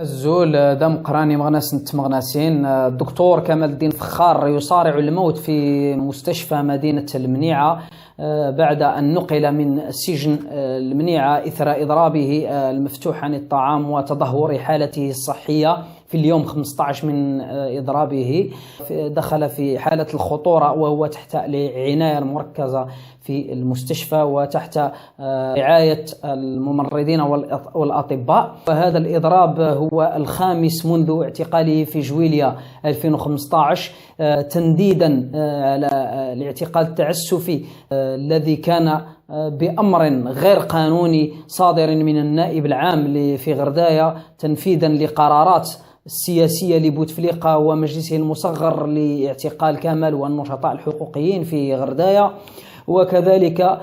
الزول دم قراني مغناس نت مغناسين. الدكتور كمال الدين فخار يصارع الموت في مستشفى مدينة المنيعة بعد أن نقل من سجن المنيعة إثر إضرابه المفتوح عن الطعام وتدهور حالته الصحية في اليوم 15 من إضرابه. دخل في حالة الخطورة وهو تحت العناية المركزة في المستشفى وتحت رعاية الممرضين والأطباء. وهذا الإضراب هو الخامس منذ اعتقاله في جويلية 2015 تنديدا على الاعتقال التعسفي الذي كان بأمر غير قانوني صادر من النائب العام في غرداية تنفيذا لقرارات السياسية لبوتفليقة ومجلسه المصغر لاعتقال كامل والنشطاء الحقوقيين في غرداية. وكذلك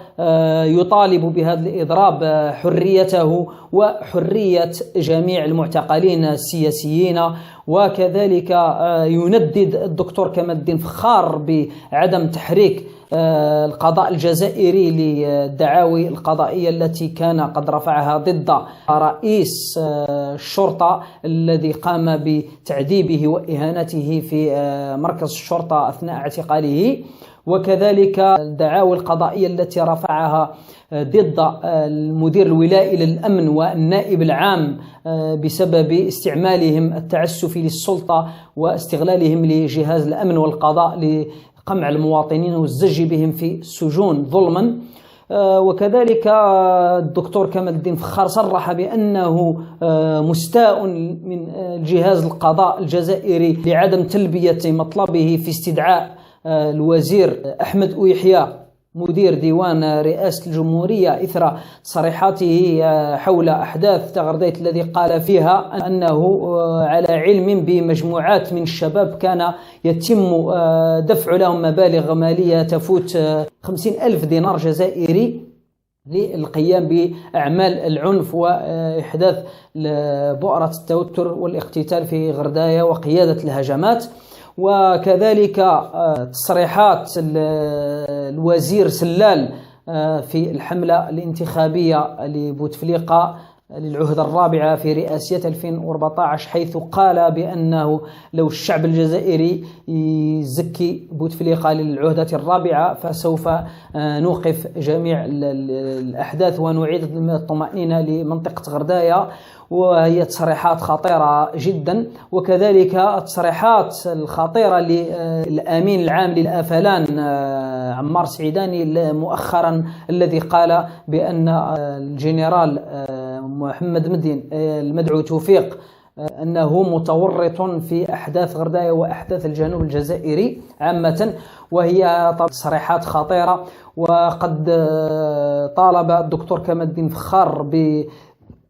يطالب بهذا الإضراب حريته وحرية جميع المعتقلين السياسيين. وكذلك يندد الدكتور كمال الدين فخار بعدم تحريك القضاء الجزائري للدعاوي القضائية التي كان قد رفعها ضد رئيس الشرطة الذي قام بتعذيبه وإهانته في مركز الشرطة أثناء اعتقاله. وكذلك الدعاوي القضائية التي رفعها ضد المدير الولائي للأمن والنائب العام بسبب استعمالهم التعسفي للسلطة واستغلالهم لجهاز الأمن والقضاء لقمع المواطنين والزج بهم في السجون ظلما. وكذلك الدكتور كمال الدين فخار صرح بأنه مستاء من جهاز القضاء الجزائري لعدم تلبية مطلبه في استدعاء الوزير أحمد أويحيى مدير ديوان رئاسة الجمهورية إثر تصريحاته حول أحداث تغرديت الذي قال فيها أنه على علم بمجموعات من الشباب كان يتم دفع لهم مبالغ مالية تفوت 50,000 دينار جزائري للقيام بأعمال العنف وإحداث بؤرة التوتر والاقتتال في غرداية وقيادة الهجمات. وكذلك تصريحات الوزير سلال في الحملة الانتخابية لبوتفليقة للعهدة الرابعة في رئاسية 2014 حيث قال بأنه لو الشعب الجزائري يزكي بوتفليقة للعهدة الرابعة فسوف نوقف جميع الأحداث ونعيد الطمأنينة لمنطقة غرداية. وهي تصريحات خطيرة جدا. وكذلك التصريحات الخطيرة للأمين العام للأفلان عمار سعيداني مؤخرا الذي قال بأن الجنرال محمد مدين المدعو توفيق أنه متورط في أحداث غرداية وأحداث الجنوب الجزائري عامة، وهي تصريحات خطيرة. وقد طالب الدكتور كمال الدين فخار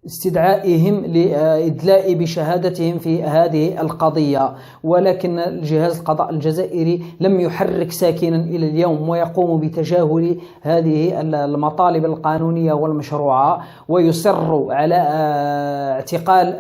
استدعائهم لإدلاء بشهادتهم في هذه القضية، ولكن الجهاز القضاء الجزائري لم يحرك ساكنا إلى اليوم ويقوم بتجاهل هذه المطالب القانونية والمشروعة ويصر على اعتقال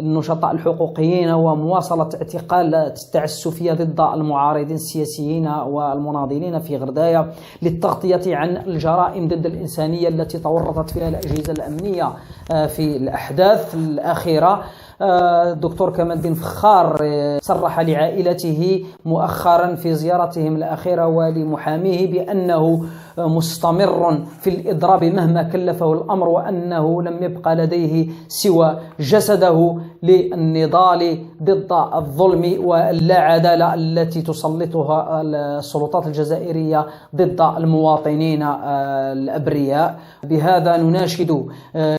النشطاء الحقوقيين ومواصلة اعتقال التعسفية ضد المعارضين السياسيين والمناضلين في غرداية للتغطية عن الجرائم ضد الإنسانية التي تورطت فيها الأجهزة الأمنية في الأحداث الأخيرة. الدكتور كمال الدين فخار صرح لعائلته مؤخرا في زيارتهم الأخيرة ولمحاميه بأنه مستمر في الإضراب مهما كلفه الأمر وأنه لم يبقى لديه سوى جسده للنضال ضد الظلم واللا عدالة التي تسلطها السلطات الجزائرية ضد المواطنين الأبرياء. بهذا نناشد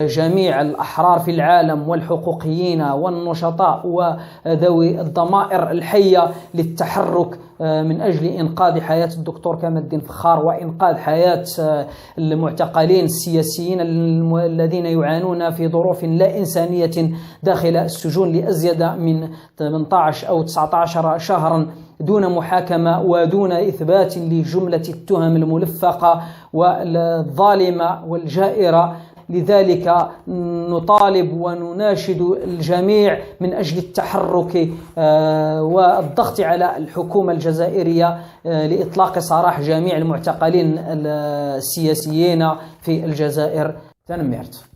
جميع الأحرار في العالم والحقوقيين والنشطاء وذوي الضمائر الحية للتحرك من أجل إنقاذ حياة الدكتور كمال الدين فخار وإنقاذ حياة المعتقلين السياسيين الذين يعانون في ظروف لا إنسانية داخل السجون لأزيد من 18 أو 19 شهرا دون محاكمة ودون إثبات لجملة التهم الملفقة والظالمة والجائرة. لذلك نطالب ونناشد الجميع من أجل التحرك والضغط على الحكومة الجزائرية لإطلاق سراح جميع المعتقلين السياسيين في الجزائر. تنميرت.